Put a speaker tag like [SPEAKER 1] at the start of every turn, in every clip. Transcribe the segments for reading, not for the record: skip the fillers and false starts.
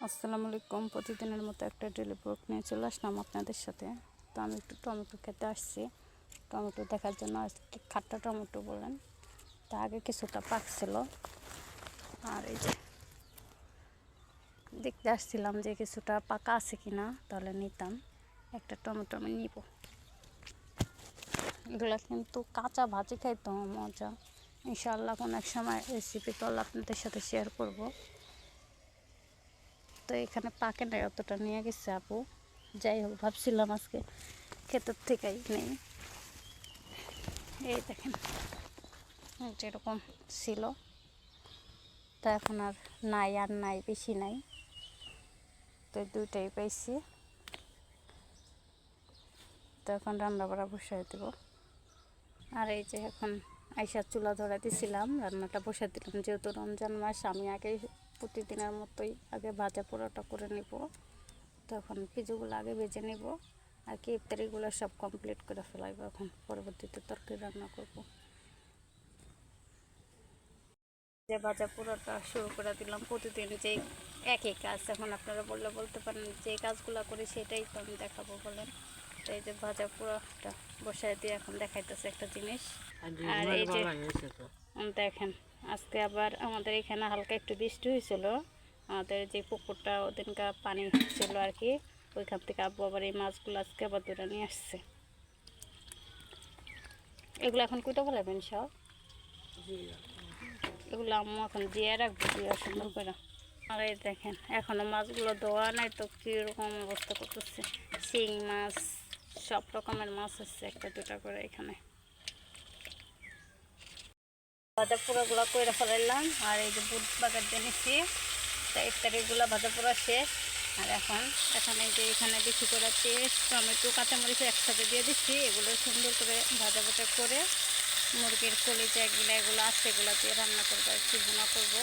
[SPEAKER 1] আসসালামু আলাইকুম। প্রতিদিনের মতো একটা ডেলি ব্লগ নিয়ে চলে আসলাম আপনাদের সাথে। তো আমি একটু টমেটো খেতে আসছি, টমেটো দেখার জন্য। আজকে খাট্টা টমেটো বলেন, তা আগে কিছুটা পাকছিল। আর এই যে দেখতে আসছিলাম যে কিছুটা পাকা আছে কিনা, তাহলে নিতাম। একটা টমেটো আমি নিব। এগুলো কিন্তু কাঁচা ভাজি খাইতে মজা। ইনশাআল্লাহ কোনো এক সময় রেসিপি করলে আপনাদের সাথে শেয়ার করব। তো এখানে পাকে নাই, অতটা নিয়ে গেছে আপু। যাই হোক, ভাবছিলাম আজকে ক্ষেতের থেকেই নেই। এই দেখেন যেরকম ছিল, তা এখন আর নাই, বেশি নাই। তো দুইটাই পাইছি। তো এখন রান্না বাড়া বসাই দেব। আর এই যে এখন আইসা চুলা ধরা দিছিলাম, রান্নাটা বসাই দিলাম। যেহেতু রমজান মাস, আমি আগে প্রতিদিনের মতোই আগে ভাজা পোড়াটা করে নিব। তখন পিজুগুলো আগে ভেজে নিব, আর কি ইফতারিগুলো সব কমপ্লিট করে ফেলাইব। এখন পরবর্তীতে তরকারি রান্না করব। যে ভাজা পোড়াটা শুরু করে দিলাম। প্রতিদিন যে একই কাজ, এখন আপনারা বলতে পারেন যে কাজগুলো করি সেটাই তো আমি দেখাবো বলেন। তো এই যে ভাজা পোড়াটা বসায় দিয়ে এখন দেখাইতেছে একটা জিনিস। আর এই যে দেখেন, আজকে আবার আমাদের এখানে হালকা একটু বৃষ্টি হয়েছিল। আমাদের যে পুকুরটা ওদিনকার পানি ছিল আর কি, ওইখান থেকে আব্বু আবার এই মাছগুলো আজকে আবার ধরে নিয়ে আসছে। এগুলো এখন কুইটা ফেলাবেন সব, এগুলো আম্মু এখন দিয়ে রাখবো, দিয়ে সুন্দর করে। আর এই দেখেন এখনো মাছগুলো ধোয়া নাই, তো কীরকম অবস্থা করতেছে। শিং মাছ, সব রকমের মাছ আছে, একটা দুটা করে এখানে। ভাজা পোড়াগুলো করে ফেলাইলাম। আর এই যে বুট বাগার দিয়ে নিচ্ছি, তাই ইফতারিগুলো ভাজা পোড়া শেষ। আর এখন এখানে যে এখানে বেশি করে পেঁয়াজ, টমেটো, কাঁচামরিচ একসাথে দিয়ে দিচ্ছি। এগুলো সুন্দর করে ভাজা ভাজা করে মুরগির কলিজা এগুলো আছে, এগুলো দিয়ে রান্না করবো, একটু ভুনা করবো।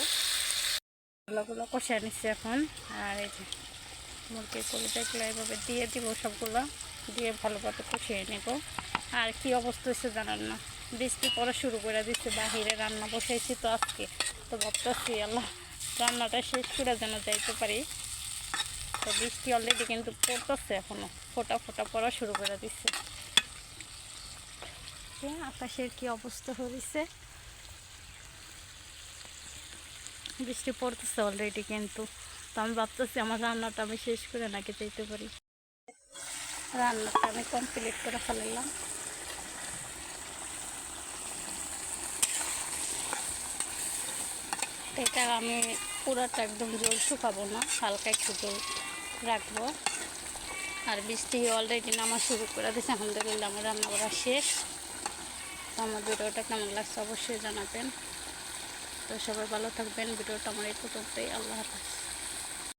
[SPEAKER 1] এগুলো কষিয়ে নিচ্ছি এখন। আর এই যে মুরগির কলিজাগুলো এভাবে দিয়ে দিব, সবগুলো দিয়ে ভালোভাবে কষিয়ে নেব। আর কি অবস্থা হচ্ছে জানেন না, বৃষ্টি পড়া শুরু করে দিচ্ছে। বাহিরে রান্না বসাইছি তো আজকে, তো ভাবতেছি আল্লাহ রান্নাটা শেষ করে যেন যাইতে পারি। তো বৃষ্টি অলরেডি কিন্তু পড়তেছে, এখনো ফোটা ফোটা পড়া শুরু করে দিচ্ছে। আকাশের কি অবস্থা হয়েছে, বৃষ্টি পড়তেছে অলরেডি কিন্তু। তো আমি ভাবতেছি আমার রান্নাটা আমি শেষ করে নাকি যেতে পারি। রান্নাটা আমি কমপ্লিট করে ফেলাইলাম। এটা আমি পুরাটা একদম জল শুকাবো না, হালকা একটু জল রাখবো। আর বৃষ্টি অলরেডি নামা শুরু করে দিয়েছে। আলহামদুলিল্লাহ আমার রান্না করা শেষ। তো আমার ভিডিওটা কেমন লাগছে অবশ্যই জানাবেন। তো সবাই ভালো থাকবেন। ভিডিওটা আমার এই পর্যন্তই। আল্লাহ হাফেজ।